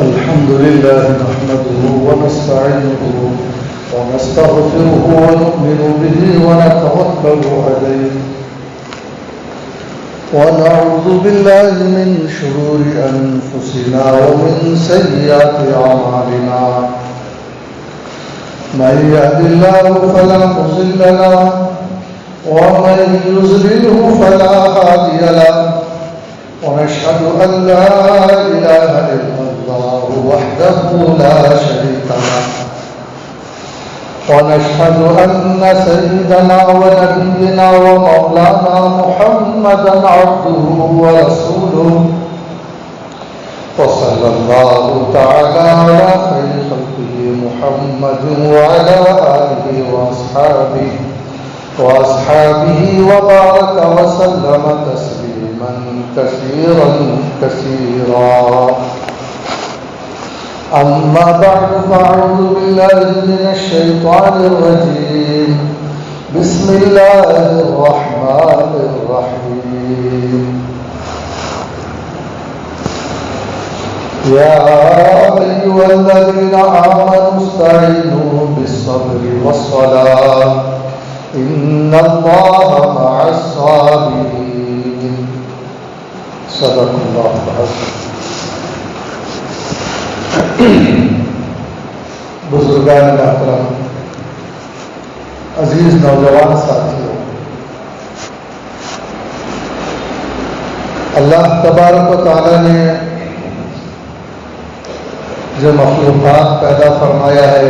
الحمد لله نحمده ونستعينه ونستغفره ونؤمن به ونتوكل عليه ونعوذ بالله من شرور أنفسنا ومن سيئات أعمالنا من يهد الله فلا مضل له ومن يضلله فلا هادي له ونشهد أن لا إله إلا الله وحده لا شريك له ونشهد أن سيدنا ونبينا ومولانا محمدا عبده ورسوله وصلى الله تعالى على خير خلقه محمد وعلى آله وأصحابه وبارك وسلم تسليما كثيرا كثيرا أما بعد فأعوذ بالله من الشيطان الرجيم بسم الله الرحمن الرحيم يا أيها الذين آمنوا استعينوا بالصبر والصلاة إن الله مع الصابرين صدق الله العظيم. بزرگان محترم، عزیز نوجوان ساتھیوں، اللہ تبارک و تعالی نے جو مخلوقات پیدا فرمایا ہے،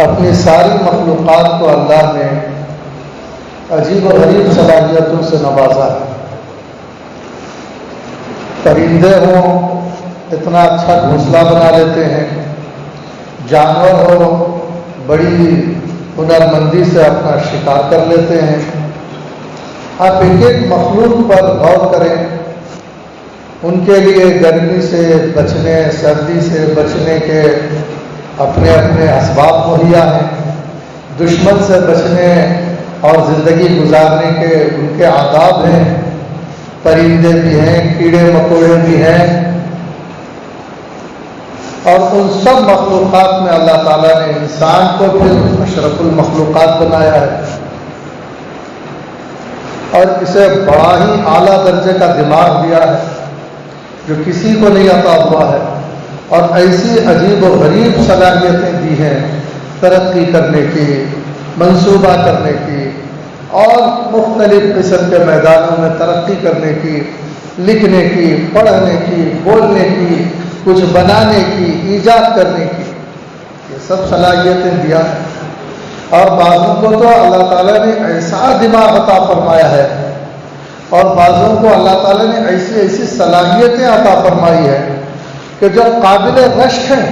اپنی ساری مخلوقات کو اللہ نے عجیب و غریب صلاحیتوں سے نوازا ہے. پرندے ہوں اتنا اچھا گھونسلہ بنا لیتے ہیں، جانور ہو بڑی ہنرمندی سے اپنا شکار کر لیتے ہیں. آپ ایک ایک مخلوق پر غور کریں، ان کے لیے گرمی سے بچنے، سردی سے بچنے کے اپنے اپنے اسباب مہیا ہیں، دشمن سے بچنے اور زندگی گزارنے کے ان کے آداب ہیں. پرندے بھی ہیں، کیڑے مکوڑے بھی ہیں، اور ان سب مخلوقات میں اللہ تعالیٰ نے انسان کو پھر اشرف المخلوقات بنایا ہے، اور اسے بڑا ہی اعلیٰ درجے کا دماغ دیا ہے جو کسی کو نہیں عطا ہوا ہے، اور ایسی عجیب و غریب صلاحیتیں دی ہیں ترقی کرنے کی، منصوبہ کرنے کی، اور مختلف قسم کے میدانوں میں ترقی کرنے کی، لکھنے کی، پڑھنے کی، بولنے کی، کچھ بنانے کی، ایجاد کرنے کی، یہ سب صلاحیتیں دیا ہے. اور بعضوں کو تو اللہ تعالیٰ نے ایسا دماغ عطا فرمایا ہے، اور بعضوں کو اللہ تعالیٰ نے ایسی ایسی صلاحیتیں عطا فرمائی ہے کہ جو قابل رشک ہیں.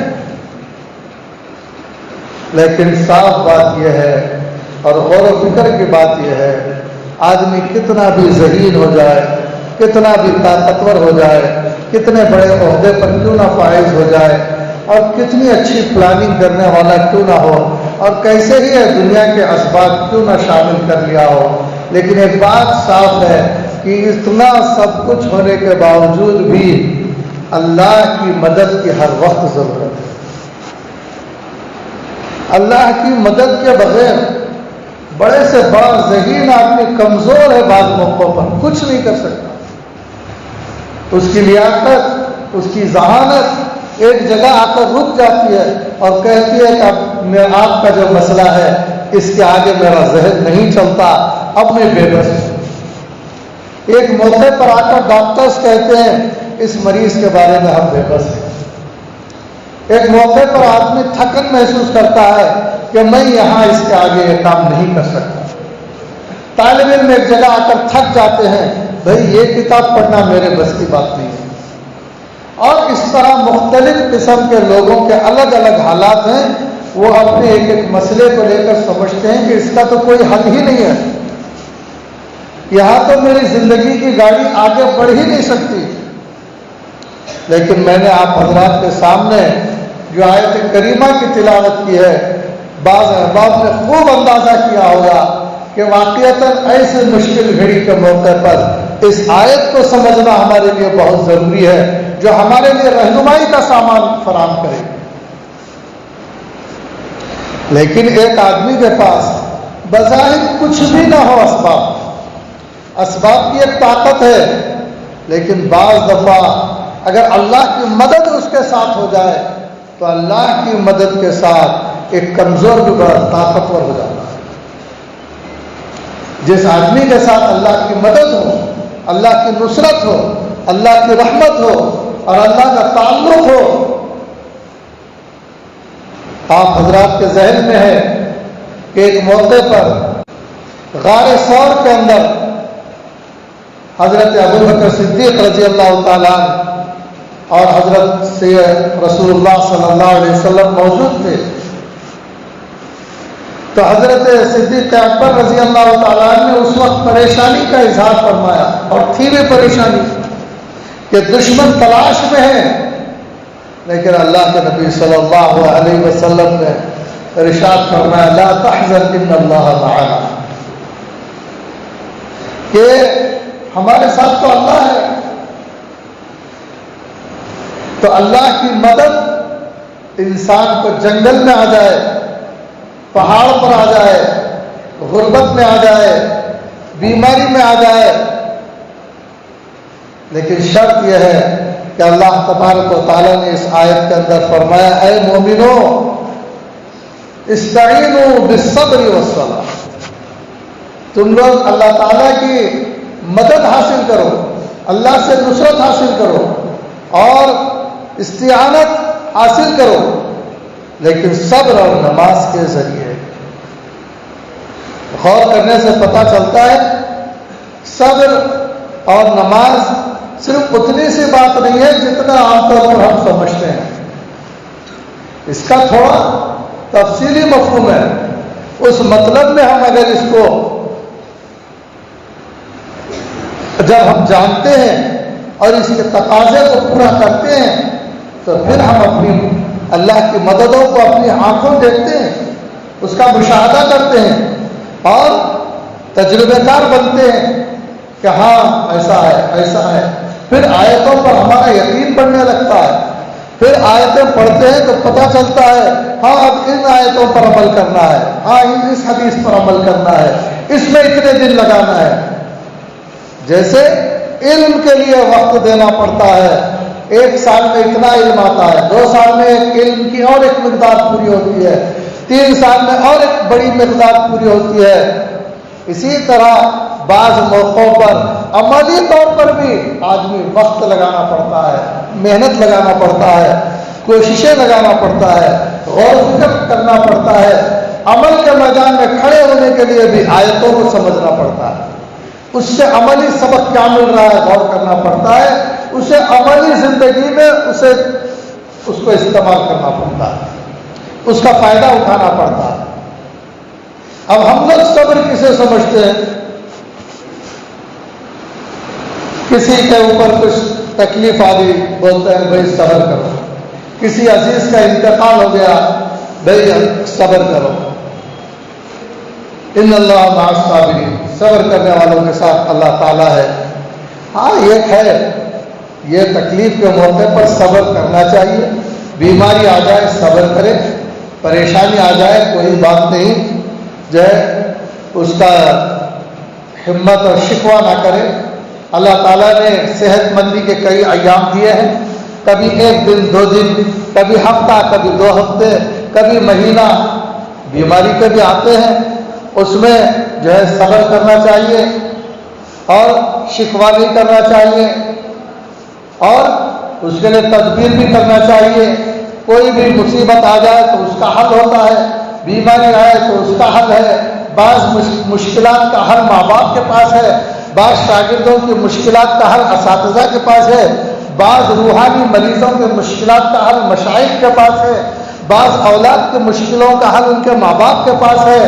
لیکن صاف بات یہ ہے اور غور و فکر کی بات یہ ہے، آدمی کتنا بھی ذہین ہو جائے، کتنا بھی طاقتور ہو جائے، کتنے بڑے عہدے پر کیوں نہ فائز ہو جائے، اور کتنی اچھی پلاننگ کرنے والا کیوں نہ ہو، اور کیسے ہی ہے دنیا کے اسباب کیوں نہ شامل کر لیا ہو، لیکن ایک بات صاف ہے کہ اتنا سب کچھ ہونے کے باوجود بھی اللہ کی مدد کی ہر وقت ضرورت ہے. اللہ کی مدد کے بغیر بڑے سے بڑا ذہین آدمی کمزور ہے، بعض موقعوں پر کچھ نہیں کر سکتا. اس کی لیاقت، اس کی ذہانت ایک جگہ آ کر رک جاتی ہے اور کہتی ہے کہ اب میں آپ کا جو مسئلہ ہے اس کے آگے میرا ذہن نہیں چلتا، اب میں بے بس ہوں. ایک موقع پر آ کر ڈاکٹرز کہتے ہیں اس مریض کے بارے میں ہم بے بس ہیں. ایک موقع پر آدمی تھکن محسوس کرتا ہے کہ میں یہاں اس کے آگے یہ کام نہیں کر سکتا. طالب علم ایک جگہ آ کر تھک جاتے ہیں، بھئی یہ کتاب پڑھنا میرے بس کی بات نہیں ہے. اور اس طرح مختلف قسم کے لوگوں کے الگ الگ حالات ہیں، وہ اپنے ایک ایک مسئلے کو لے کر سمجھتے ہیں کہ اس کا تو کوئی حل ہی نہیں ہے، یہاں تو میری زندگی کی گاڑی آگے بڑھ ہی نہیں سکتی. لیکن میں نے آپ حضرات کے سامنے جو آیت کریمہ کی تلاوت کی ہے، بعض احباب نے خوب اندازہ کیا ہوگا کہ واقعتاً ایسے مشکل گھڑی کے موقع پر اس آیت کو سمجھنا ہمارے لیے بہت ضروری ہے، جو ہمارے لیے رہنمائی کا سامان فراہم کرے گی۔ لیکن ایک آدمی کے پاس بظاہر کچھ بھی نہ ہو، اسباب کی ایک طاقت ہے، لیکن بعض دفعہ اگر اللہ کی مدد اس کے ساتھ ہو جائے تو اللہ کی مدد کے ساتھ ایک کمزور بھی بڑا طاقتور ہو جاتا ہے۔ جس آدمی کے ساتھ اللہ کی مدد ہو، اللہ کی نصرت ہو، اللہ کی رحمت ہو اور اللہ کا تعلق ہو، آپ حضرات کے ذہن میں ہے کہ ایک موقع پر غار ثور کے اندر حضرت ابو بکر صدیق رضی اللہ تعالیٰ اور حضرت سید رسول اللہ صلی اللہ علیہ وسلم موجود تھے، تو حضرت صدیق اکبر رضی اللہ تعالیٰ نے اس وقت پریشانی کا اظہار فرمایا، اور تھی بھی پریشانی کہ دشمن تلاش میں ہے، لیکن اللہ کے نبی صلی اللہ علیہ وسلم نے ارشاد فرمایا لا تحزن ان اللہ معنا، کہ ہمارے ساتھ تو اللہ ہے۔ تو اللہ کی مدد انسان کو جنگل میں آ جائے، پہاڑ پر آ جائے، غربت میں آ جائے، بیماری میں آ جائے، لیکن شرط یہ ہے کہ اللہ تبارک و تعالیٰ نے اس آیت کے اندر فرمایا اے مومنو استعینوا بالصبر والصلاۃ، تم لوگ اللہ تعالیٰ کی مدد حاصل کرو، اللہ سے نصرت حاصل کرو اور استعانت حاصل کرو، لیکن صبر اور نماز کے ذریعے۔ غور کرنے سے پتہ چلتا ہے صبر اور نماز صرف اتنی سی بات نہیں ہے جتنا عام طور پر ہم سمجھتے ہیں، اس کا تھوڑا تفصیلی مفہوم ہے۔ اس مطلب میں ہم اگر اس کو جب ہم جانتے ہیں اور اس کے تقاضے کو پورا کرتے ہیں تو پھر ہم اپنی اللہ کی مددوں کو اپنی آنکھوں دیکھتے ہیں، اس کا مشاہدہ کرتے ہیں اور تجربے کار بنتے ہیں کہ ہاں ایسا ہے ایسا ہے۔ پھر آیتوں پر ہمارا یقین بڑھنے لگتا ہے، پھر آیتیں پڑھتے ہیں تو پتہ چلتا ہے ہاں اب ان آیتوں پر عمل کرنا ہے، ہاں اس حدیث پر عمل کرنا ہے، اس میں اتنے دن لگانا ہے۔ جیسے علم کے لیے وقت دینا پڑتا ہے، 1 سال میں اتنا علم آتا ہے، 2 سال میں علم کی اور ایک مقدار پوری ہوتی ہے، 3 سال میں اور ایک بڑی مقدار پوری ہوتی ہے۔ اسی طرح بعض موقعوں پر عملی طور پر بھی آدمی وقت لگانا پڑتا ہے، محنت لگانا پڑتا ہے، کوششیں لگانا پڑتا ہے، غور و فکر کرنا پڑتا ہے۔ عمل کے میدان میں کھڑے ہونے کے لیے بھی آیتوں کو سمجھنا پڑتا ہے، اس سے عملی سبق کیا مل رہا ہے غور کرنا پڑتا ہے، اسے عملی زندگی میں اس کو استعمال کرنا پڑتا ہے، اس کا فائدہ اٹھانا پڑتا ہے۔ اب ہم لوگ صبر کسے سمجھتے ہیں؟ کسی کے اوپر کچھ تکلیف آ گئی بولتے ہیں بھائی صبر کرو، کسی عزیز کا انتقال ہو گیا بھائی صبر کرو، ان اللہ مع الصابرین، صبر کرنے والوں کے ساتھ اللہ تعالیٰ ہے۔ ہاں ایک ہے یہ تکلیف کے موقع پر صبر کرنا چاہیے، بیماری آ جائے صبر کرے، پریشانی آ جائے کوئی بات نہیں، جو ہے اس کا ہمت اور شکوہ نہ کرے۔ اللہ تعالیٰ نے صحت مندی کے کئی ایام دیے ہیں، کبھی 1 دن 2 دن، کبھی ہفتہ، کبھی 2 ہفتے، کبھی مہینہ، بیماری کے بھی آتے ہیں، اس میں جو ہے صبر کرنا چاہیے اور شکوہ نہیں کرنا چاہیے اور اس کے لیے تدبیر بھی کرنا چاہیے۔ کوئی بھی مصیبت آ جائے تو اس کا حل ہوتا ہے، بیماری آئے تو اس کا حل ہے، بعض مشکلات کا حل ماں باپ کے پاس ہے، بعض شاگردوں کی مشکلات کا حل اساتذہ کے پاس ہے، بعض روحانی مریضوں کے مشکلات کا حل مشائخ کے پاس ہے، بعض اولاد کی مشکلوں کا حل ان کے ماں باپ کے پاس ہے۔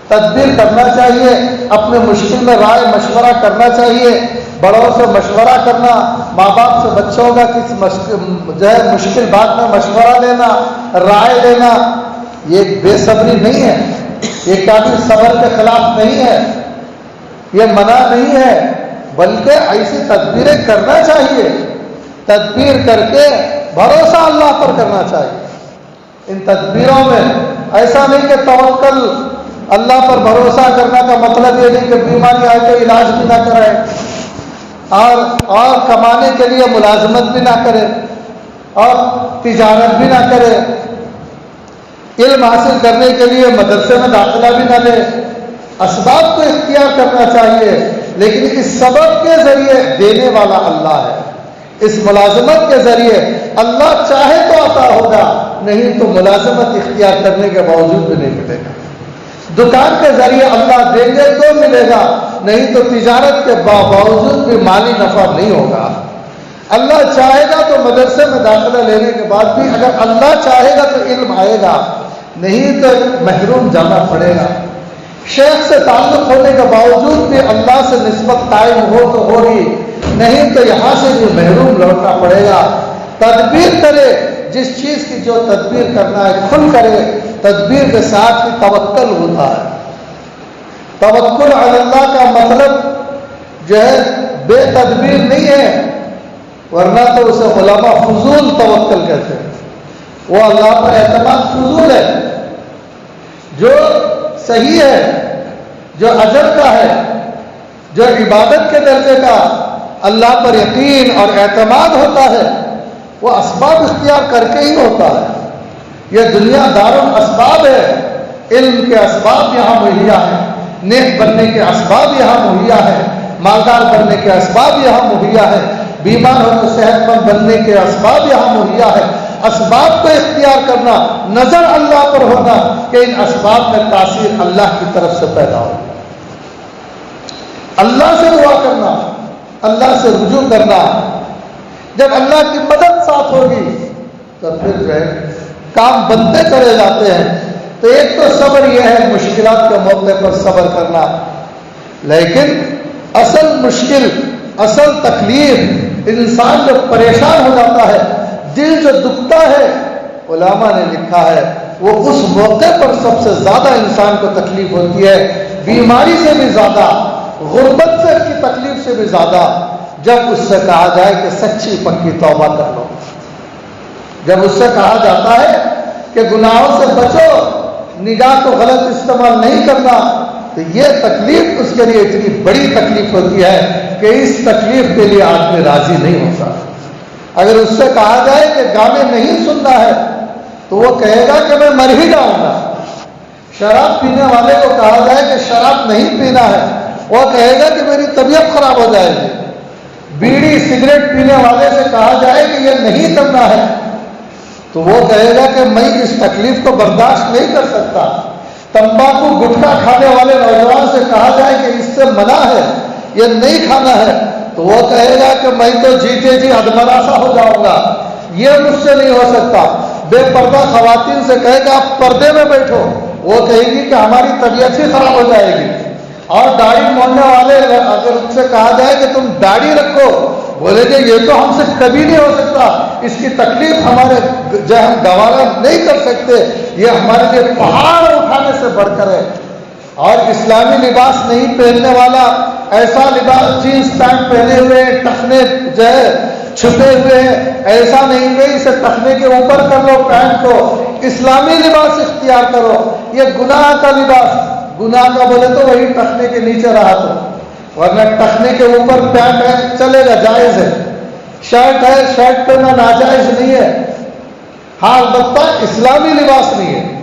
تدبیر کرنا چاہیے، اپنے مشکل میں رائے مشورہ کرنا چاہیے، بڑوں سے مشورہ کرنا، ماں باپ سے بچوں کا کس جو ہے مشکل بات میں مشورہ لینا، رائے لینا، یہ بے صبری نہیں ہے، یہ کافی صبر کے خلاف نہیں ہے، یہ منع نہیں ہے، بلکہ ایسی تدبیریں کرنا چاہیے، تدبیر کر کے بھروسہ اللہ پر کرنا چاہیے۔ ان تدبیروں میں ایسا نہیں کہ توکل اللہ پر بھروسہ کرنا کا مطلب یہ نہیں کہ بیماری آئے تو علاج بھی نہ کرائے اور کمانے کے لیے ملازمت بھی نہ کرے اور تجارت بھی نہ کرے، علم حاصل کرنے کے لیے مدرسے میں داخلہ بھی نہ لے۔ اسباب کو اختیار کرنا چاہیے، لیکن اس سبب کے ذریعے دینے والا اللہ ہے۔ اس ملازمت کے ذریعے اللہ چاہے تو عطا ہوگا، نہیں تو ملازمت اختیار کرنے کے باوجود بھی نہیں ملے گا۔ دکان کے ذریعے اللہ دیں گے تو ملے گا، نہیں تو تجارت کے باوجود بھی مالی نفع نہیں ہوگا۔ اللہ چاہے گا تو مدرسے میں داخلہ لینے کے بعد بھی اگر اللہ چاہے گا تو علم آئے گا، نہیں تو محروم جانا پڑے گا۔ شیخ سے تعلق ہونے کے باوجود بھی اللہ سے نسبت قائم ہو تو ہوگی، نہیں تو یہاں سے بھی محروم لوٹنا پڑے گا۔ تدبیر کرے، جس چیز کی جو تدبیر کرنا ہے کھل کرے، تدبیر کے ساتھ ہی توکل ہوتا ہے۔ توکل علی اللہ کا مطلب جو ہے بے تدبیر نہیں ہے، ورنہ تو اسے علماء فضول توکل کہتے ہیں۔ وہ اللہ پر اعتماد فضول ہے۔ جو صحیح ہے، جو اجر کا ہے، جو عبادت کے درجے کا اللہ پر یقین اور اعتماد ہوتا ہے، وہ اسباب اختیار کر کے ہی ہوتا ہے۔ یہ دنیا دارالاسباب ہے، علم کے اسباب یہاں مہیا ہیں، نیک بننے کے اسباب یہاں مہیا ہیں، مالدار بننے کے اسباب یہاں مہیا ہیں، بیمار ہو تو صحت مند بننے کے اسباب یہاں مہیا ہے۔ اسباب کو اختیار کرنا، نظر اللہ پر ہونا کہ ان اسباب میں تاثیر اللہ کی طرف سے پیدا ہو، اللہ سے دعا کرنا، اللہ سے رجوع کرنا۔ جب اللہ کی مدد ساتھ ہوگی تو پھر جو ہے کام بنتے چلے جاتے ہیں۔ تو ایک تو صبر یہ ہے مشکلات کے موقع پر صبر کرنا، لیکن اصل مشکل، اصل تکلیف، انسان جو پریشان ہو جاتا ہے، دل جو دکھتا ہے، علماء نے لکھا ہے وہ اس موقع پر سب سے زیادہ انسان کو تکلیف ہوتی ہے، بیماری سے بھی زیادہ، غربت سے کی تکلیف سے بھی زیادہ، جب اس سے کہا جائے کہ سچی پکی توبہ کر لو، جب اس سے کہا جاتا ہے کہ گناہوں سے بچو، نگاہ کو غلط استعمال نہیں کرنا، تو یہ تکلیف اس کے لیے اتنی بڑی تکلیف ہوتی ہے کہ اس تکلیف کے لیے آدمی راضی نہیں ہوتا۔ اگر اس سے کہا جائے کہ گانے نہیں سننا ہے تو وہ کہے گا کہ میں مر ہی جاؤں گا۔ شراب پینے والے کو کہا جائے کہ شراب نہیں پینا ہے، وہ کہے گا کہ میری طبیعت خراب ہو جائے گی۔ بیڑی سگریٹ پینے والے سے کہا جائے کہ یہ نہیں کرنا ہے تو وہ کہے گا کہ میں اس تکلیف کو برداشت نہیں کر سکتا۔ تمباکو گٹکا کھانے والے نوجوان سے کہا جائے کہ اس سے منع ہے، یہ نہیں کھانا ہے، تو وہ کہے گا کہ میں تو جیتے جی ادمراسا ہو جاؤں گا، یہ مجھ سے نہیں ہو سکتا۔ بے پردہ خواتین سے کہے گا آپ پردے میں بیٹھو، وہ کہے گی کہ ہماری طبیعت ہی خراب ہو جائے گی۔ اور داڑھی مونڈنے والے اگر ان سے کہا جائے کہ تم داڑھی رکھو، بولے گے یہ تو ہم سے کبھی نہیں ہو سکتا، اس کی تکلیف ہمارے جو ہم گوارا نہیں کر سکتے، یہ ہمارے لیے پہاڑ اٹھانے سے بڑھ کر ہے۔ اور اسلامی لباس نہیں پہننے والا، ایسا لباس جینس پینٹ پہنے ہوئے، ٹخنے جو ہے چھپے ہوئے ہیں، ایسا نہیں کہ اسے ٹخنے کے اوپر کر لو پینٹ کو، اسلامی لباس اختیار کرو۔ یہ گناہ کا لباس، گناہ کا بولے تو وہی ٹخنے کے نیچے رہا تو، ورنہ ٹخنے کے اوپر پینٹ ہے چلے گا، جائز ہے۔ شرٹ ہے، شرٹ پہننا ناجائز نہیں ہے، ہاں البتہ اسلامی لباس نہیں ہے۔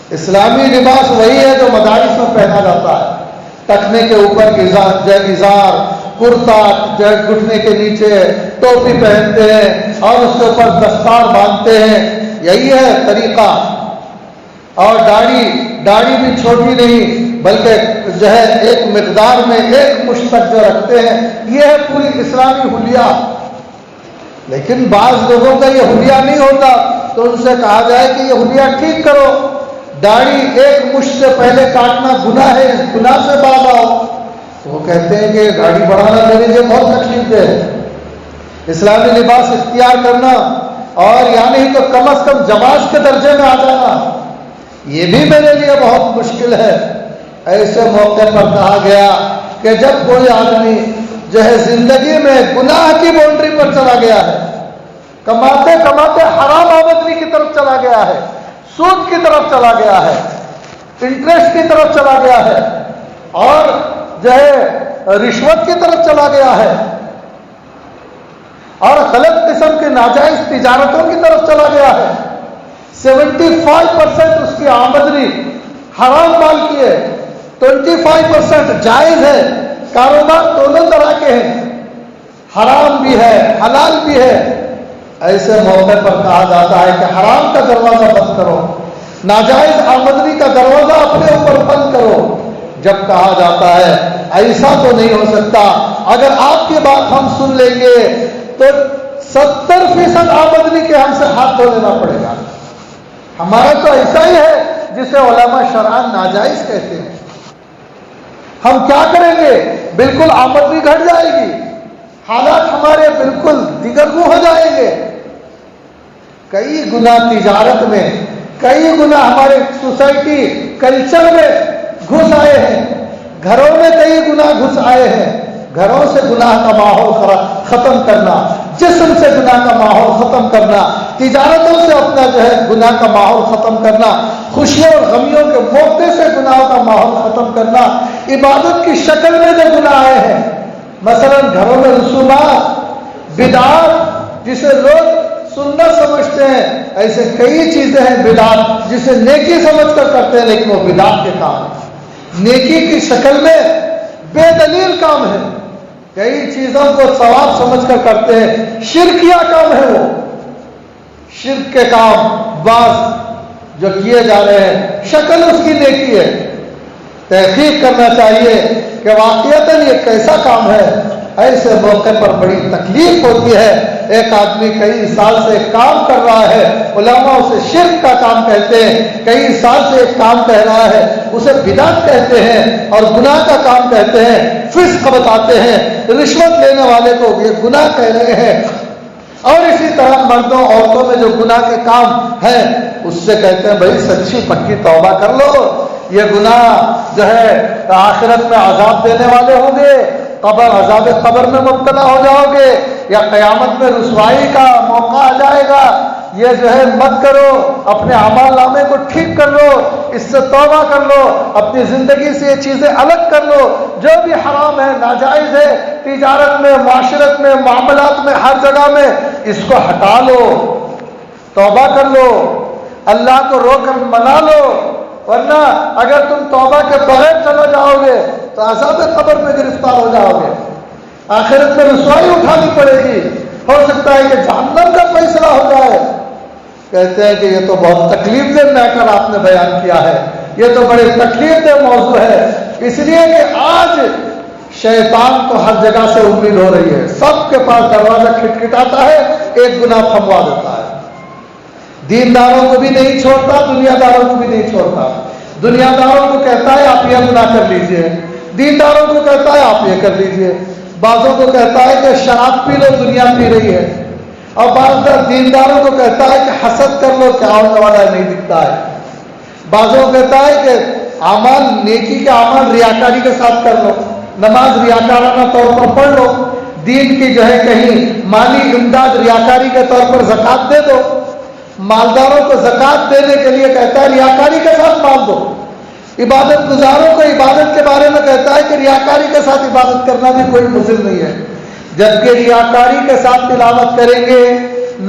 اسلامی لباس وہی ہے جو مدارس میں پہنا جاتا ہے، ٹخنے کے اوپر ازار، کرتا جو گھٹنے کے نیچے، ٹوپی پہنتے ہیں اور اس کے اوپر دستار باندھتے ہیں، یہی ہے طریقہ۔ اور داڑھی بھی چھوٹی نہیں بلکہ جو ہے ایک مقدار میں ایک مشت تک جو رکھتے ہیں، یہ ہے پوری اسلامی حلیہ۔ لیکن بعض لوگوں کا یہ حلیہ نہیں ہوتا تو ان سے کہا جائے کہ یہ حلیہ ٹھیک کرو، داڑھی ایک مشت سے پہلے کاٹنا گناہ ہے، اس گناہ سے باز آؤ، تو وہ کہتے ہیں کہ داڑھی بڑھانا میرے لیے بہت تکلیف دہ ہے۔ اسلامی لباس اختیار کرنا اور یعنی تو کم از کم جواز کے درجے میں آ جانا، یہ بھی میرے لیے بہت مشکل ہے۔ ایسے موقع پر کہا گیا کہ جب کوئی آدمی جو ہے زندگی میں گناہ کی باؤنڈری پر چلا گیا ہے، کماتے کماتے حرام آمدنی کی طرف چلا گیا ہے، سود کی طرف چلا گیا ہے، انٹرسٹ کی طرف چلا گیا ہے، اور جو ہے رشوت کی طرف چلا گیا ہے، اور غلط قسم کی ناجائز تجارتوں کی طرف چلا گیا ہے۔ 75% اس کی آمدنی حرام مال کی ہے، 25% جائز ہے۔ کاروبار دونوں طرح کے ہیں، حرام بھی ہے حلال بھی ہے۔ ایسے موقع پر کہا جاتا ہے کہ حرام کا دروازہ بند کرو، ناجائز آمدنی کا دروازہ اپنے اوپر بند کرو۔ جب کہا جاتا ہے ایسا تو نہیں ہو سکتا، اگر آپ کی بات ہم سن لیں گے تو 70% آمدنی کے ہم سے ہاتھ دھو لینا پڑے گا۔ ہمارا تو ایسا ہی ہے جسے علماء شرعاً ناجائز کہتے ہیں۔ ہم کیا کریں گے؟ بالکل آمدنی گھٹ جائے گی، حالات ہمارے بالکل دیگرگوں ہو جائیں گے۔ کئی گنا تجارت میں، کئی گنا ہمارے سوسائٹی کلچر میں گھس آئے ہیں، گھروں میں کئی گنا گھس آئے ہیں۔ گھروں سے گناہ کا ماحول ختم کرنا، جسم سے گناہ کا ماحول ختم کرنا، تجارتوں سے اپنا جو ہے گناہ کا ماحول ختم کرنا، خوشیوں اور غمیوں کے موقع سے گناہوں کا ماحول ختم کرنا، عبادت کی شکل میں جو گناہ آئے ہیں، مثلا گھروں میں رسومات، بدعات جسے لوگ سنت سمجھتے ہیں، ایسے کئی چیزیں ہیں بدعات جسے نیکی سمجھ کر کرتے ہیں، لیکن وہ بدعات کے کام ہیں، نیکی کی شکل میں بے دلیل کام ہے۔ کئی چیزوں کو ثواب سمجھ کر کرتے ہیں، شرکیہ کام ہے، وہ شرک کے کام بعض جو کیے جا رہے ہیں، شکل اس کی نیکی ہے۔ تحقیق کرنا چاہیے کہ واقعتاً یہ کیسا کام ہے۔ ایسے موقع پر بڑی تکلیف ہوتی ہے۔ ایک آدمی کئی سال سے کام کر رہا ہے، علماء اسے شرک کا کام کہتے ہیں، کئی سال سے ایک کام کہہ رہا ہے، اسے بدعت کہتے ہیں اور گناہ کا کام کہتے ہیں، فسق بتاتے ہیں، رشوت لینے والے کو یہ گناہ کہہ رہے ہیں، اور اسی طرح مردوں عورتوں میں جو گناہ کے کام ہیں اس سے کہتے ہیں بھائی سچی پکی توبہ کر لو، یہ گناہ جو ہے آخرت میں عذاب دینے والے ہوں گے، عذاب قبر میں مبتلا ہو جاؤ گے، یا قیامت میں رسوائی کا موقع آ جائے گا، یہ جو ہے مت کرو، اپنے اعمال نامے کو ٹھیک کر لو، اس سے توبہ کر لو، اپنی زندگی سے یہ چیزیں الگ کر لو، جو بھی حرام ہے ناجائز ہے، تجارت میں، معاشرت میں، معاملات میں، ہر جگہ میں اس کو ہٹا لو، توبہ کر لو، اللہ کو رو کر منا لو، ورنہ اگر تم توبہ کے بغیر چلے جاؤ گے تو عذاب قبر میں گرفتار ہو جاؤ گے، آخرت میں رسوائی اٹھانی پڑے گی، ہو سکتا ہے کہ جہنم کا فیصلہ ہو جائے۔ کہتے ہیں کہ یہ تو بہت تکلیف دہ میٹر آپ نے بیان کیا ہے، یہ تو بڑے تکلیف دہ موضوع ہے، اس لیے کہ آج شیطان کو ہر جگہ سے امید ہو رہی ہے، سب کے پاس دروازہ کھٹکھٹاتا ہے، ایک گناہ تھموا دیتا ہے۔ دینداروں کو بھی نہیں چھوڑتا، دنیا داروں کو بھی نہیں چھوڑتا۔ دنیا داروں کو کہتا ہے آپ یہ گناہ کر لیجئے، دینداروں کو کہتا ہے آپ یہ کر لیجئے، بعضوں کو کہتا ہے کہ شراب پی لو، دنیا پی رہی ہے، اور بعض دینداروں کو کہتا ہے کہ حسد کر لو، کیا ہونے والا نہیں دکھتا ہے، بعضوں کو کہتا ہے کہ اعمال نیکی کے اعمال ریاکاری کے ساتھ کر لو، نماز ریاکارانہ طور پر پڑھ لو، دین کی جو ہے کہیں مالی امداد ریاکاری کے طور پر زکوٰۃ دے دو، مالداروں کو زکوٰۃ دینے کے لیے کہتا ہے ریاکاری کے ساتھ مال دو، عبادت گزاروں کو عبادت کے بارے میں کہتا ہے کہ ریاکاری کے ساتھ عبادت کرنا بھی کوئی مضر نہیں ہے، جبکہ ریاکاری کے ساتھ تلاوت کریں گے،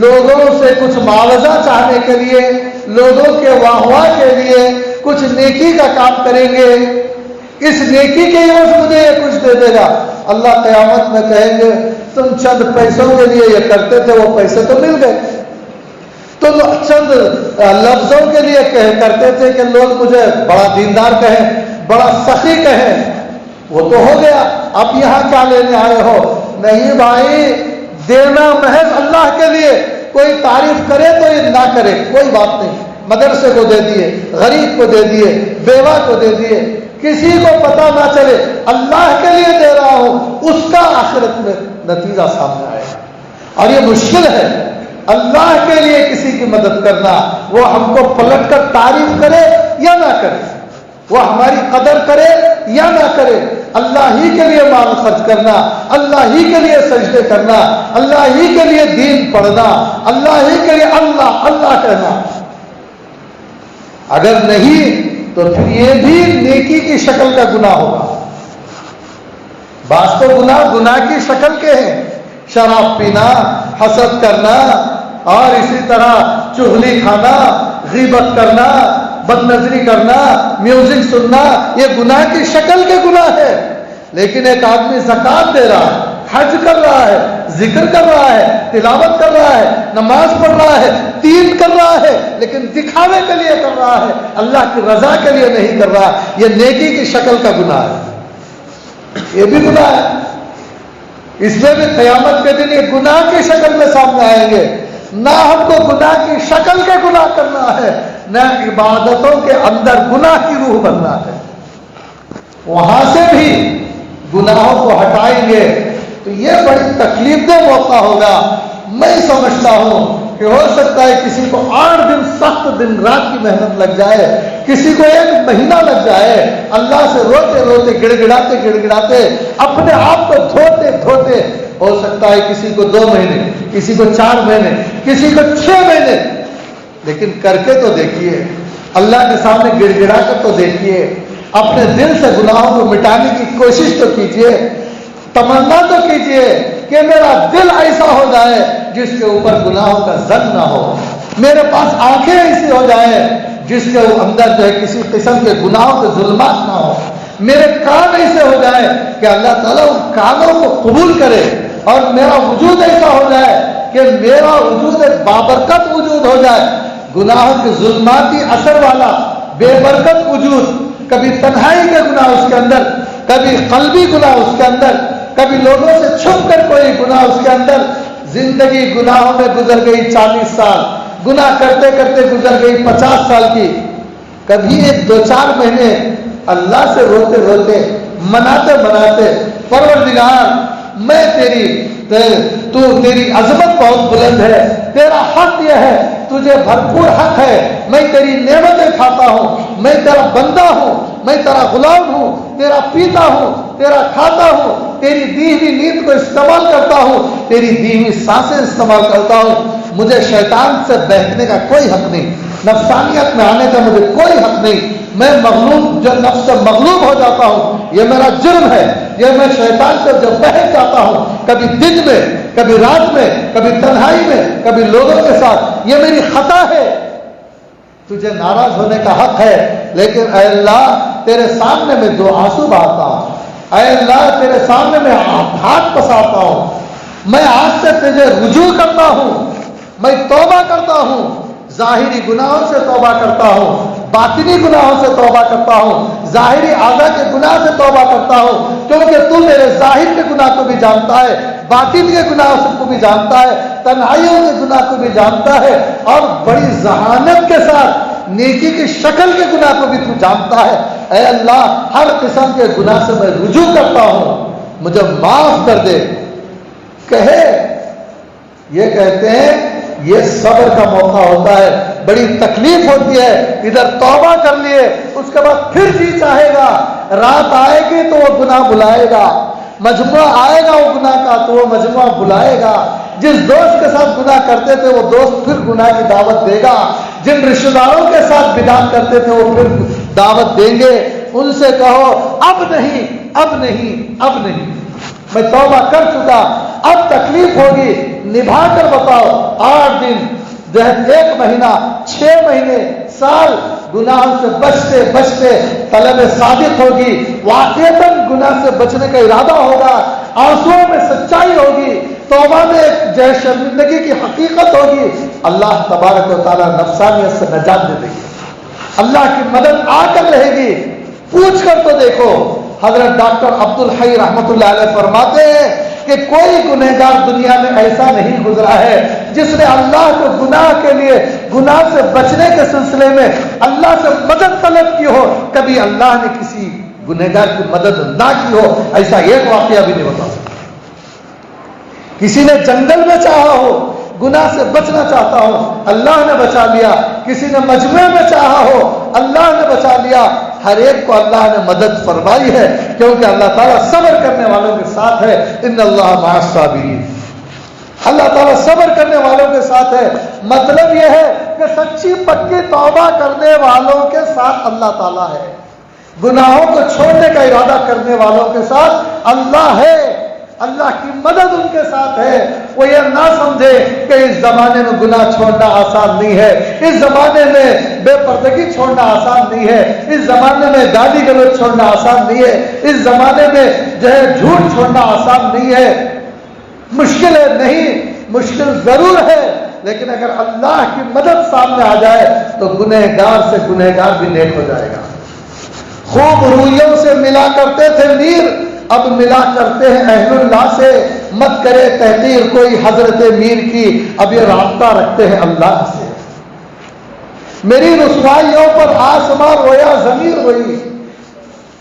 لوگوں سے کچھ معاوضہ چاہنے کے لیے، لوگوں کے واہ واہ کے لیے کچھ نیکی کا کام کریں گے، اس نیکی کے عوض مجھے یہ کچھ دے دے گا، اللہ قیامت میں کہیں گے تم چند پیسوں کے لیے یہ کرتے تھے، وہ پیسے تو مل گئے، تم چند لفظوں کے لیے کرتے تھے کہ لوگ مجھے بڑا دیندار کہیں، بڑا سخی کہیں، وہ تو ہو گیا، اب یہاں کیا لینے آئے ہو؟ نہیں بھائی، دینا محض اللہ کے لیے، کوئی تعریف کرے تو یہ نہ کرے کوئی بات نہیں، مدرسے کو دے دیے، غریب کو دے دیے، بیوہ کو دے دیے، کسی کو پتہ نہ چلے، اللہ کے لیے دے رہا ہوں، اس کا آخرت میں نتیجہ سامنے آئے گا، اور یہ مشکل ہے اللہ کے لیے کسی کی مدد کرنا، وہ ہم کو پلٹ کر تعریف کرے یا نہ کرے، وہ ہماری قدر کرے یا نہ کرے، اللہ ہی کے لیے مال خرچ کرنا، اللہ ہی کے لیے سجدے کرنا، اللہ ہی کے لیے دین پڑھنا، اللہ ہی کے لیے اللہ اللہ کہنا۔ اگر نہیں تو پھر یہ بھی نیکی کی شکل کا گناہ ہوگا۔ بعض تو گناہ کی شکل کے ہیں، شراب پینا، حسد کرنا، اور اسی طرح چغلی کھانا، غیبت کرنا، بد نظری کرنا، میوزک سننا، یہ گناہ کی شکل کے گناہ ہے۔ لیکن ایک آدمی زکات دے رہا ہے، حج کر رہا ہے، ذکر کر رہا ہے، تلاوت کر رہا ہے، نماز پڑھ رہا ہے، دین کر رہا ہے، لیکن دکھاوے کے لیے کر رہا ہے، اللہ کی رضا کے لیے نہیں کر رہا، یہ نیکی کی شکل کا گناہ ہے، یہ بھی گناہ ہے۔ اس میں بھی قیامت کے دن یہ گناہ کی شکل میں سامنے آئیں گے۔ نہ ہم کو گناہ کی شکل کے گناہ کرنا ہے، نہ عبادتوں کے اندر گناہ کی روح بننا ہے۔ وہاں سے بھی گناہوں کو ہٹائیں گے تو یہ بڑی تکلیف دہ موقع ہوگا۔ میں سمجھتا ہوں کہ ہو سکتا ہے کسی کو 8 دن سخت دن رات کی محنت لگ جائے، کسی کو 1 مہینہ لگ جائے، اللہ سے روتے روتے گڑگڑاتے اپنے آپ کو دھوتے ہو سکتا ہے کسی کو 2 مہینے، کسی کو 4 مہینے، کسی کو 6 مہینے، لیکن کر کے تو دیکھیے، اللہ کے سامنے گڑگڑا کر تو دیکھیے، اپنے دل سے گناہوں کو مٹانے کی کوشش تو کیجیے، تمنا تو کیجیے کہ میرا دل ایسا ہو جائے جس کے اوپر گناہوں کا زنگ نہ ہو، میرے پاس آنکھیں ایسی ہو جائیں جس کے اندر جو ہے کسی قسم کے گناہوں کے ظلمات نہ ہو، میرے کان ایسے ہو جائے کہ اللہ تعالیٰ ان کانوں کو قبول کرے، اور میرا وجود ایسا ہو جائے کہ میرا وجود ایک بابرکت وجود ہو جائے، گناہوں کے ظلماتی اثر والا بے برکت وجود، کبھی تنہائی کے گناہ اس کے اندر، کبھی قلبی گناہ اس کے اندر، کبھی لوگوں سے چھپ کر کوئی گناہ اس کے اندر، زندگی گناہوں میں گزر گئی 40 سال، گناہ کرتے کرتے گزر گئی 50 سال کی، کبھی 2-4 مہینے اللہ سے روتے روتے مناتے پروردگار میں تیری عظمت بہت بلند ہے، تیرا حق یہ ہے، تجھے بھرپور حق ہے، میں تیری نعمتیں کھاتا ہوں، میں تیرا بندہ ہوں، میں تیرا غلام ہوں، تیرا پیتا ہوں، تیرا کھاتا ہوں، تیری دی ہوئی نیند کو استعمال کرتا ہوں، تیری دی ہوئی سانسیں استعمال کرتا ہوں، مجھے شیطان سے بہکنے کا کوئی حق نہیں، نفسانیت میں آنے کا مجھے کوئی حق نہیں، میں مغلوب جو نفس سے مغلوب ہو جاتا ہوں، یہ میرا جرم ہے، یہ میں شیطان سے جو بہک جاتا ہوں، کبھی دن میں، کبھی رات میں، کبھی تنہائی میں، کبھی لوگوں کے ساتھ، یہ میری خطا ہے، تجھے ناراض ہونے کا حق ہے، لیکن اے اللہ تیرے سامنے میں 2 آنسو بہاتا ہوں، اے اللہ تیرے سامنے میں ہاتھ پساتا ہوں، میں آج سے تجھے رجوع کرتا ہوں، میں توبہ کرتا ہوں، ظاہری گناہوں سے توبہ کرتا ہوں، باطنی گناہوں سے توبہ کرتا ہوں، ظاہری اعضاء کے گناہ سے توبہ کرتا ہوں، کیونکہ تو میرے ظاہر کے گناہ کو بھی جانتا ہے، باطن کے گناہ کو بھی جانتا ہے، تنہائیوں کے گناہ کو بھی جانتا ہے، اور بڑی ذہانت کے ساتھ نیکی کی شکل کے گناہ کو بھی تو جانتا ہے۔ اے اللہ ہر قسم کے گناہ سے میں رجوع کرتا ہوں، مجھے معاف کر دے۔ کہے یہ کہتے ہیں یہ صبر کا موقع ہوتا ہے، بڑی تکلیف ہوتی ہے، ادھر توبہ کر لیے اس کے بعد پھر جی چاہے گا، رات آئے گی تو وہ گناہ بلائے گا، مجموعہ آئے گا وہ گناہ کا تو وہ مجموعہ بلائے گا، جس دوست کے ساتھ گناہ کرتے تھے وہ دوست پھر گناہ کی دعوت دے گا، جن رشتہ داروں کے ساتھ بدعت کرتے تھے وہ پھر دعوت دیں گے، ان سے کہو اب نہیں اب نہیں اب نہیں، میں توبہ کر چکا، اب تکلیف ہوگی، نبھا کر بتاؤ، 8 دن 1 مہینہ 6 مہینے سال گناہوں سے بچتے بچتے طلب صادق ہوگی، واقعتاً گناہ سے بچنے کا ارادہ ہوگا، آنسوؤں میں سچائی ہوگی، توبہ میں ایک جو شرمندگی کی حقیقت ہوگی، اللہ تبارک و تعالیٰ نفسانیت سے نجات دے دے گی، اللہ کی مدد آ کر رہے گی۔ پوچھ کر تو دیکھو، حضرت ڈاکٹر عبدالحی رحمۃ اللہ علیہ فرماتے ہیں کہ کوئی گنہگار دنیا میں ایسا نہیں گزرا ہے جس نے اللہ کو گناہ کے لیے، گناہ سے بچنے کے سلسلے میں اللہ سے مدد طلب کی ہو، کبھی اللہ نے کسی گنہگار کی مدد نہ کی ہو، ایسا ایک واقعہ بھی نہیں بتا سکتا۔ کسی نے جنگل میں چاہا ہو، گناہ سے بچنا چاہتا ہو، اللہ نے بچا لیا، کسی نے مجمع میں چاہا ہو، اللہ نے بچا لیا، ہر ایک کو اللہ نے مدد فرمائی ہے، کیونکہ اللہ تعالیٰ صبر کرنے والوں کے ساتھ ہے۔ ان اللہ مع الصابرین، اللہ تعالیٰ صبر کرنے والوں کے ساتھ ہے۔ مطلب یہ ہے کہ سچی پکی توبہ کرنے والوں کے ساتھ اللہ تعالیٰ ہے، گناہوں کو چھوڑنے کا ارادہ کرنے والوں کے ساتھ اللہ ہے، اللہ کی مدد ان کے ساتھ ہے۔ وہ یہ نہ سمجھے کہ اس زمانے میں گناہ چھوڑنا آسان نہیں ہے، اس زمانے میں بے پردگی چھوڑنا آسان نہیں ہے، اس زمانے میں گالی گلوچ چھوڑنا آسان نہیں ہے، اس زمانے میں جو ہے جھوٹ چھوڑنا آسان نہیں ہے۔ مشکل ہے نہیں، مشکل ضرور ہے، لیکن اگر اللہ کی مدد سامنے آ جائے تو گنہگار سے گنہگار بھی نیک ہو جائے گا۔ خوب رویوں سے ملا کرتے تھے میر، اب ملا کرتے ہیں اہل اللہ سے، مت کرے تحقیر کوئی حضرت میر کی، اب یہ رابطہ رکھتے ہیں اللہ سے۔ میری رسوائیوں پر آسمان رویا زمین روئی،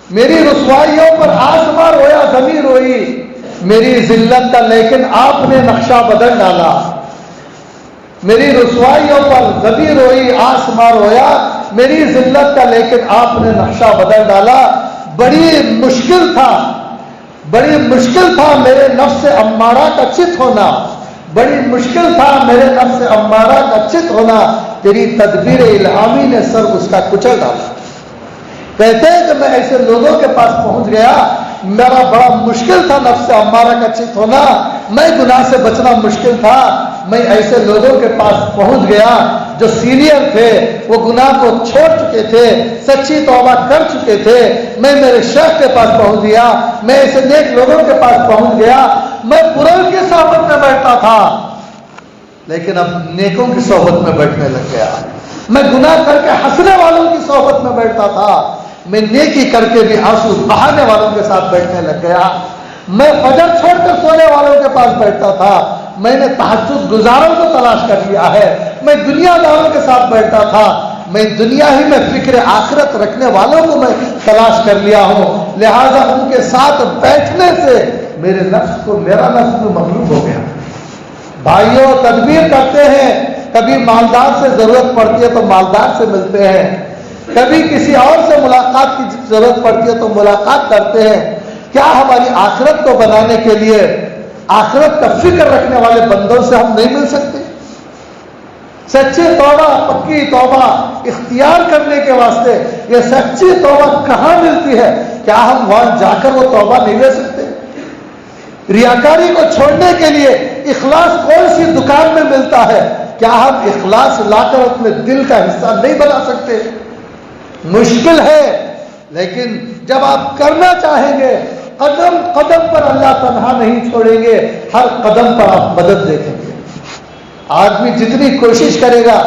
میری رسوائیوں پر آسمان رویا زمین روئی، میری ذلت کا لیکن آپ نے نقشہ بدل ڈالا۔ میری رسوائیوں پر زمین روئی آسمان رویا، میری ذلت کا لیکن آپ نے نقشہ بدل ڈالا۔ بڑی مشکل تھا، بڑی مشکل تھا میرے نفس امارہ کا چت ہونا، بڑی مشکل تھا میرے نفس امارہ کا چت ہونا، تیری تدبیر الہامی نے سر اس کا کچل ڈالا۔ کہتے ہیں کہ میں ایسے لوگوں کے پاس پہنچ گیا، میرا بڑا مشکل تھا نفس امارہ کا چت ہونا، میں گناہ سے بچنا مشکل تھا، میں ایسے لوگوں کے پاس پہنچ گیا جو سینئر تھے، وہ گناہ کو چھوڑ چکے تھے، سچی توبہ کر چکے تھے۔ میں میرے شیخ کے پاس پہنچ گیا، میں ایسے نیک لوگوں کے پاس پہنچ گیا۔ میں بروں کی صحبت میں بیٹھتا تھا، لیکن اب نیکوں کی صحبت میں بیٹھنے لگ گیا۔ میں گناہ کر کے ہنسنے والوں کی صحبت میں بیٹھتا تھا، میں نیکی کر کے بھی آنسو بہانے والوں کے ساتھ بیٹھنے لگ گیا۔ میں فجر چھوڑ کر سونے والوں کے پاس بیٹھتا تھا، میں نے تہجد گزاروں کو تلاش کر لیا ہے۔ میں دنیا داروں کے ساتھ بیٹھتا تھا، میں دنیا ہی میں فکر آخرت رکھنے والوں کو میں تلاش کر لیا ہوں، لہذا ان کے ساتھ بیٹھنے سے میرے نفس کو، میرا نفس بھی مغلوب ہو گیا۔ بھائیوں، تدبیر کرتے ہیں، کبھی مالدار سے ضرورت پڑتی ہے تو مالدار سے ملتے ہیں، کبھی کسی اور سے ملاقات کی ضرورت پڑتی ہے تو ملاقات کرتے ہیں۔ کیا ہماری آخرت کو بنانے کے لیے آخرت کا فکر رکھنے والے بندوں سے ہم نہیں مل سکتے؟ سچی توبہ، پکی توبہ اختیار کرنے کے واسطے یہ سچی توبہ کہاں ملتی ہے؟ کیا ہم وہاں جا کر وہ توبہ نہیں لے سکتے؟ ریاکاری کو چھوڑنے کے لیے اخلاص کون سی دکان میں ملتا ہے؟ کیا ہم اخلاص لا کر اپنے دل کا حصہ نہیں بنا سکتے؟ مشکل ہے، لیکن جب آپ کرنا چاہیں گے، قدم قدم پر اللہ تنہا نہیں چھوڑیں گے، ہر قدم پر آپ مدد دیکھیں گے۔ آدمی جتنی کوشش کرے گا،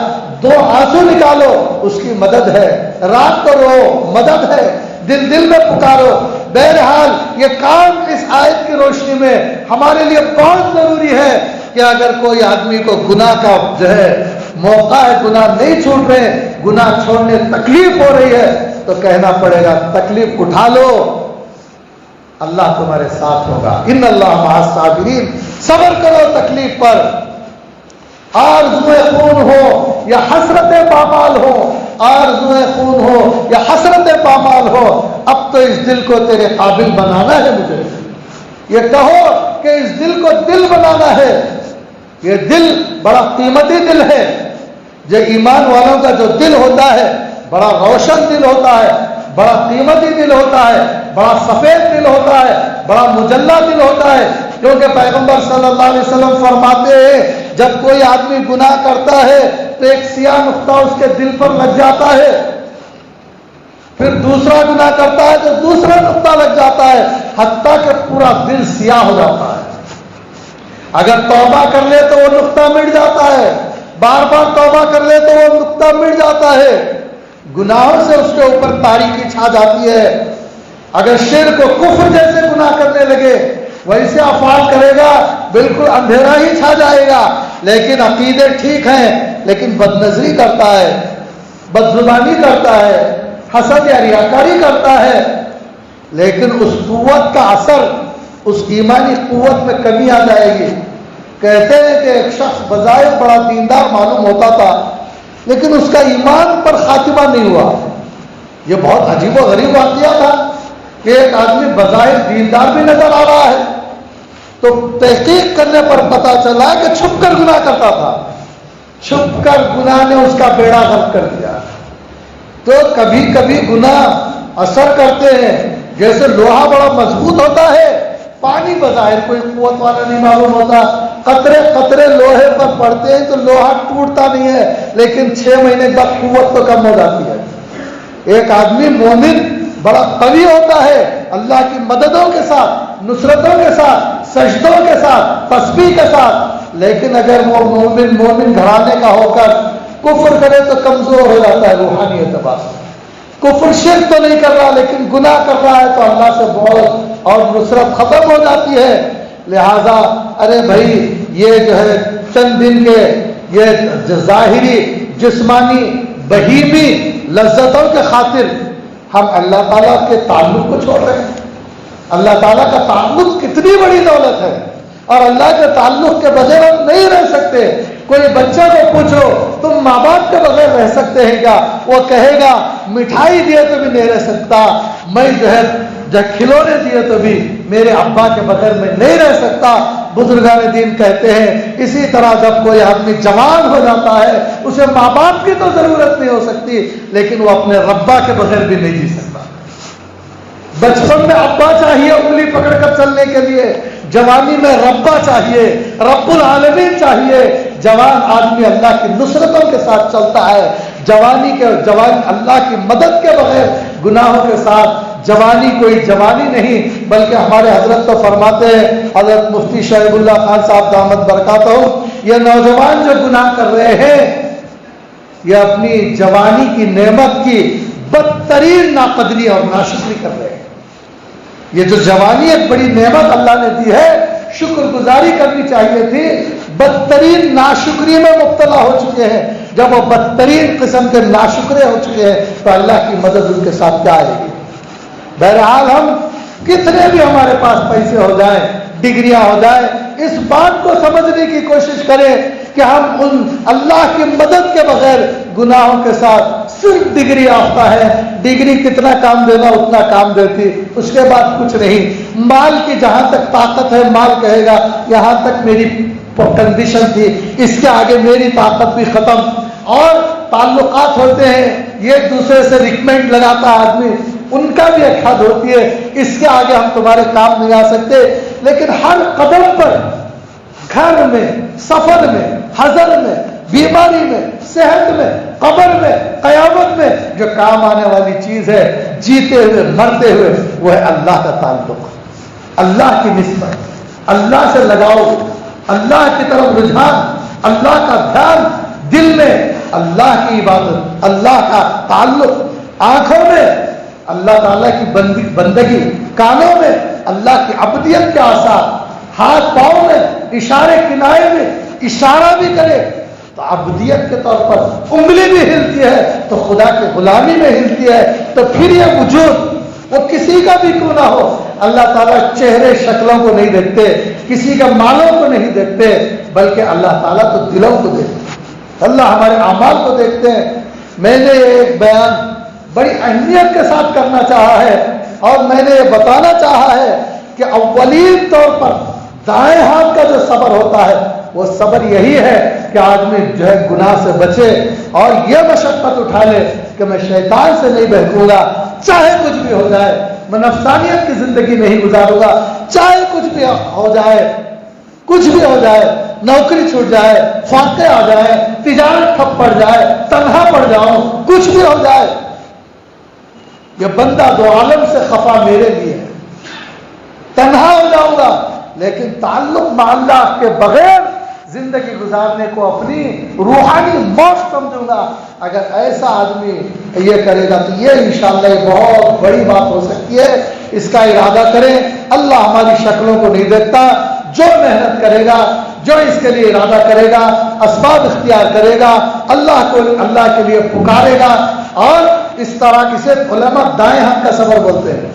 2 آنسو نکالو، اس کی مدد ہے، رات کو رو، مدد ہے، دل دل میں پکارو۔ بہرحال یہ کام اس آیت کی روشنی میں ہمارے لیے بہت ضروری ہے کہ اگر کوئی آدمی کو گناہ کا جو ہے موقع ہے، گناہ نہیں چھوٹ رہے، گناہ چھوڑنے تکلیف ہو رہی ہے، تو کہنا پڑے گا تکلیف اٹھا لو، اللہ تمہارے ساتھ ہوگا۔ ان اللہ مع الصابرین، صبر کرو تکلیف پر، آرزوئے خون ہو یا حسرت پامال ہو، آرزوئے خون ہو یا حسرت پامال ہو، اب تو اس دل کو تیرے قابل بنانا ہے مجھے۔ یہ کہو کہ اس دل کو دل بنانا ہے۔ یہ دل بڑا قیمتی دل ہے، جو ایمان والوں کا جو دل ہوتا ہے بڑا روشن دل ہوتا ہے، بڑا قیمتی دل ہوتا ہے، بڑا سفید دل ہوتا ہے، بڑا مجلہ دل ہوتا ہے، کیونکہ پیغمبر صلی اللہ علیہ وسلم فرماتے ہیں جب کوئی آدمی گناہ کرتا ہے تو ایک سیاہ نقطہ اس کے دل پر لگ جاتا ہے، پھر دوسرا گناہ کرتا ہے تو دوسرا نقطہ لگ جاتا ہے، حتیٰ کہ پورا دل سیاہ ہو جاتا ہے۔ اگر توبہ کر لے تو وہ نقطہ مٹ جاتا ہے، بار بار توبہ کر لے تو وہ نقطہ مٹ جاتا ہے، گناہوں سے اس کے اوپر تاریکی چھا جاتی ہے۔ اگر شرک و کفر جیسے گناہ کرنے لگے، ویسے افعال کرے گا، بالکل اندھیرا ہی چھا جائے گا، لیکن عقیدے ٹھیک ہیں، لیکن بد نظری کرتا ہے، بد زبانی کرتا ہے، حسد یا ریاکاری کرتا ہے، لیکن اس قوت کا اثر، اس ایمانی قوت میں کمی آ جائے گی۔ کہتے ہیں کہ ایک شخص بظاہر بڑا دیندار معلوم ہوتا تھا، لیکن اس کا ایمان پر خاتمہ نہیں ہوا، یہ بہت عجیب و غریب واقعہ تھا کہ ایک آدمی بظاہر دیندار بھی نظر آ رہا ہے، تو تحقیق کرنے پر پتا چلا کہ چھپ کر گناہ کرتا تھا، چھپ کر گناہ نے اس کا بیڑا غرق کر دیا۔ تو کبھی کبھی گناہ اثر کرتے ہیں، جیسے لوہا بڑا مضبوط ہوتا ہے، پانی بظاہر کوئی قوت والا نہیں معلوم ہوتا، قطرے قطرے لوہے پر پڑتے ہیں تو لوہا ٹوٹتا نہیں ہے، لیکن 6 مہینے کے بعد قوت تو کم ہو جاتی ہے۔ ایک آدمی مومن بڑا قوی ہوتا ہے اللہ کی مددوں کے ساتھ، نصرتوں کے ساتھ، سجدوں کے ساتھ، تسبیح کے ساتھ، لیکن اگر وہ مومن گھرانے کا ہو کر کفر کرے تو کمزور ہو جاتا ہے روحانی اعتبار سے۔ کفر شرک تو نہیں کر رہا لیکن گناہ کر رہا ہے تو اللہ سے بہت اور نصرت ختم ہو جاتی ہے۔ لہذا ارے بھائی یہ جو ہے چند دن کے یہ ظاہری جسمانی بہیمی لذتوں کے خاطر ہم اللہ تعالیٰ کے تعلق کو چھوڑ رہے ہیں۔ اللہ تعالیٰ کا تعلق کتنی بڑی دولت ہے، اور اللہ کے تعلق کے بغیر ہم نہیں رہ سکتے۔ کوئی بچہ کو پوچھو تم ماں باپ کے بغیر رہ سکتے ہیں کیا، وہ کہے گا مٹھائی دیے تو بھی نہیں رہ سکتا، میں جو ہے کھلونے دیے تو بھی میرے ابا کے بغیر میں نہیں رہ سکتا۔ بزرگان دین کہتے ہیں اسی طرح جب کوئی آدمی جوان ہو جاتا ہے اسے ماں باپ کی تو ضرورت نہیں ہو سکتی، لیکن وہ اپنے ربا کے بغیر بھی نہیں جی سکتا۔ بچپن میں ابا چاہیے انگلی پکڑ کر چلنے کے لیے، جوانی میں ربا چاہیے، رب العالمین چاہیے۔ جوان آدمی اللہ کی نصرتوں کے ساتھ چلتا ہے، جوان اللہ کی مدد کے بغیر گناہوں کے ساتھ جوانی کوئی جوانی نہیں، بلکہ ہمارے حضرت تو فرماتے ہیں، حضرت مفتی شعیب اللہ خان صاحب دامت برکاتہ، یہ نوجوان جو گناہ کر رہے ہیں یہ اپنی جوانی کی نعمت کی بدترین ناقدری اور ناشکری کر رہے ہیں۔ یہ جو جوانی ایک بڑی نعمت اللہ نے دی ہے، شکر گزاری کرنی چاہیے تھی، بدترین ناشکری میں مبتلا ہو چکے ہیں۔ جب وہ بدترین قسم کے ناشکرے ہو چکے ہیں تو اللہ کی مدد ان کے ساتھ کیا آئے گی؟ بہرحال ہم کتنے بھی ہمارے پاس پیسے ہو جائیں، ڈگریاں ہو جائیں، اس بات کو سمجھنے کی کوشش کریں کہ ہم ان اللہ کی مدد کے بغیر گناہوں کے ساتھ صرف ڈگری یافتہ ہے۔ ڈگری کتنا کام دینا اتنا کام دیتی، اس کے بعد کچھ نہیں۔ مال کی جہاں تک طاقت ہے مال کہے گا یہاں تک میری کنڈیشن تھی، اس کے آگے میری طاقت بھی ختم۔ اور تعلقات ہوتے ہیں، یہ ایک دوسرے سے ریکمینڈ لگاتا ہے آدمی، ان کا بھی ایک حد ہوتی ہے، اس کے آگے ہم تمہارے کام نہیں آ سکتے۔ لیکن ہر قدم پر، گھر میں، سفر میں، حضر میں، بیماری میں، صحت میں، قبر میں، قیامت میں جو کام آنے والی چیز ہے، جیتے ہوئے مرتے ہوئے، وہ ہے اللہ کا تعلق، اللہ کی نسبت، اللہ سے لگاؤ، اللہ کی طرف رجحان، اللہ کا دھیان دل میں، اللہ کی عبادت، اللہ کا تعلق آنکھوں میں، اللہ تعالیٰ کی بندگی، کانوں میں اللہ کی عبدیت کے آثار، ہاتھ پاؤں میں، اشارے کنائے میں اشارہ بھی کرے تو عبدیت کے طور پر انگلی بھی ہلتی ہے تو خدا کی غلامی میں ہلتی ہے۔ تو پھر یہ وجود وہ کسی کا بھی کیوں نہ ہو، اللہ تعالیٰ چہرے شکلوں کو نہیں دیکھتے، کسی کے مالوں کو نہیں دیکھتے، بلکہ اللہ تعالیٰ تو دلوں کو دیکھتے، اللہ ہمارے اعمال کو دیکھتے ہیں۔ میں نے ایک بیان بڑی اہمیت کے ساتھ کرنا چاہا ہے اور میں نے یہ بتانا چاہا ہے کہ اولین طور پر دائیں ہاتھ کا جو صبر ہوتا ہے وہ صبر یہی ہے کہ آدمی جو ہے گناہ سے بچے اور یہ مشقت اٹھا لے کہ میں شیطان سے نہیں بہکوں گا، چاہے کچھ بھی ہو جائے، میں نفسانیت کی زندگی نہیں گزاروں گا، چاہے کچھ بھی ہو جائے، کچھ بھی ہو جائے، نوکری چھوٹ جائے، فاقے آ جائے، تجارت ٹھپ پڑ جائے، تنہا پڑ جاؤں، کچھ بھی ہو جائے، یہ بندہ دو عالم سے خفا میرے لیے ہے، تنہا ہو جاؤں گا لیکن تعلق مع اللہ کے بغیر زندگی گزارنے کو اپنی روحانی موت سمجھوں گا۔ اگر ایسا آدمی یہ کرے گا تو یہ انشاءاللہ یہ بہت بڑی بات ہو سکتی ہے۔ اس کا ارادہ کریں، اللہ ہماری شکلوں کو نہیں دیکھتا، جو محنت کرے گا، جو اس کے لیے ارادہ کرے گا، اسباب اختیار کرے گا، اللہ کو اللہ کے لیے پکارے گا، اور اس طرح کسی علماء دائیں ہاتھ کا صبر بولتے ہیں،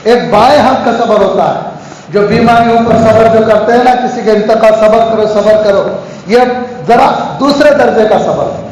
ایک بائیں ہاتھ کا صبر ہوتا ہے، جو بیماریوں پر صبر جو کرتے ہیں نا، کسی کے انتقال صبر کرو، یہ ذرا دوسرے درجے کا صبر ہے۔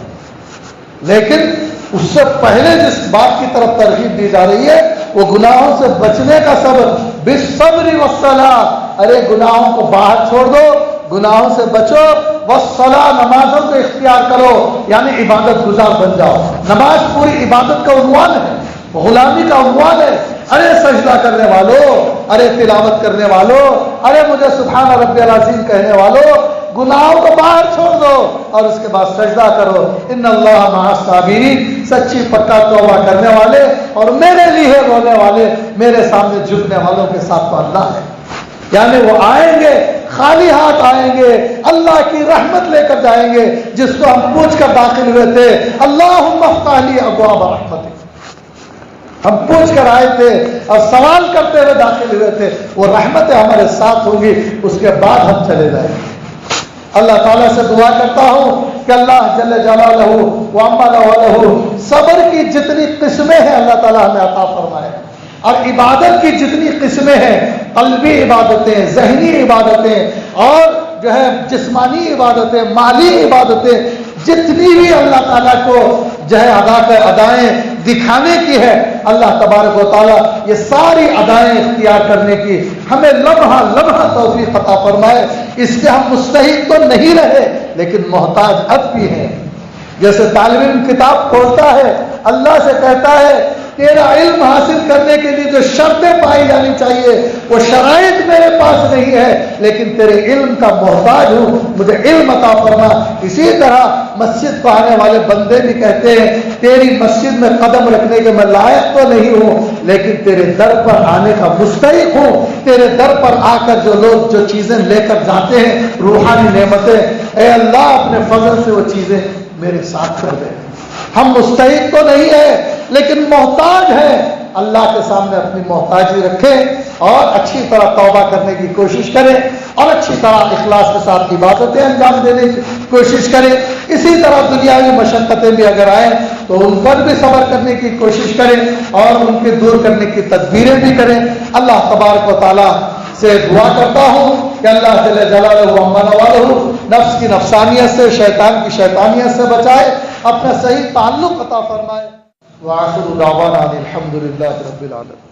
لیکن اس سے پہلے جس بات کی طرف ترغیب دی جا رہی ہے وہ گناہوں سے بچنے کا صبر، بالصبر والصلاۃ، ارے گناہوں کو باہر چھوڑ دو، گناہوں سے بچو، والصلاۃ، نمازوں کو اختیار کرو، یعنی عبادت گزار بن جاؤ۔ نماز پوری عبادت کا عنوان ہے، غلامی کا عنوان ہے۔ ارے سجدہ کرنے والوں، ارے تلاوت کرنے والوں، ارے مجھے سبحان ربی العظیم کہنے والوں، گناہوں کو باہر چھوڑ دو اور اس کے بعد سجدہ کرو۔ ان اللہ مع الصابرین، سچی پکا توبہ کرنے والے اور میرے لیے رونے والے، میرے سامنے جھکنے والوں کے ساتھ تو اللہ ہے۔ یعنی وہ آئیں گے، خالی ہاتھ آئیں گے، اللہ کی رحمت لے کر جائیں گے، جس کو ہم پوچھ کر داخل ہوئے تھے، اللہم افتح لی ابواب رحمتک، ہم پوچھ کر آئے تھے اور سوال کرتے ہوئے داخل ہوئے تھے، وہ رحمتیں ہمارے ساتھ ہوں گی، اس کے بعد ہم چلے جائیں گے۔ اللہ تعالیٰ سے دعا کرتا ہوں کہ اللہ جل جلالہ وعما لہ صبر کی جتنی قسمیں ہیں اللہ تعالیٰ ہمیں عطا فرمائے، اور عبادت کی جتنی قسمیں ہیں، قلبی عبادتیں، ذہنی عبادتیں، اور جو ہے جسمانی عبادتیں، مالی عبادتیں، جتنی بھی اللہ تعالیٰ کو جو ہے ادائیں دکھانے کی ہے، اللہ تبارک و تعالیٰ یہ ساری ادائیں اختیار کرنے کی ہمیں لمحہ لمحہ توفیق عطا فرمائے۔ اس کے ہم مستحق تو نہیں رہے لیکن محتاج اب بھی ہیں۔ جیسے طالب علم کتاب کھولتا ہے، اللہ سے کہتا ہے تیرا علم حاصل کرنے کے لیے جو شرطیں پائی جانی چاہیے وہ شرائط میرے پاس نہیں ہے، لیکن تیرے علم کا محتاج ہوں، مجھے علم عطا فرما۔ اسی طرح مسجد کو آنے والے بندے بھی کہتے ہیں تیری مسجد میں قدم رکھنے کے میں لائق تو نہیں ہوں لیکن تیرے در پر آنے کا مستحق ہوں۔ تیرے در پر آ کر جو لوگ جو چیزیں لے کر جاتے ہیں، روحانی نعمتیں، اے اللہ اپنے فضل سے وہ چیزیں میرے ساتھ کر دے۔ ہم مستحق تو نہیں ہے لیکن محتاج ہیں، اللہ کے سامنے اپنی محتاجی رکھیں اور اچھی طرح توبہ کرنے کی کوشش کریں اور اچھی طرح اخلاص کے ساتھ عبادتیں انجام دینے کی کوشش کریں۔ اسی طرح دنیاوی مشقتیں بھی اگر آئیں تو ان پر بھی صبر کرنے کی کوشش کریں اور ان کے دور کرنے کی تدبیریں بھی کریں۔ اللہ تبارک و تعالیٰ سے دعا کرتا ہوں کہ اللہ جل جلالہ وعما والہ نفس کی نفسانیت سے، شیطان کی شیطانیت سے بچائے، اپنا صحیح تعلق عطا فرمائے۔ وآخر دعوانا الحمد للہ رب العالمین۔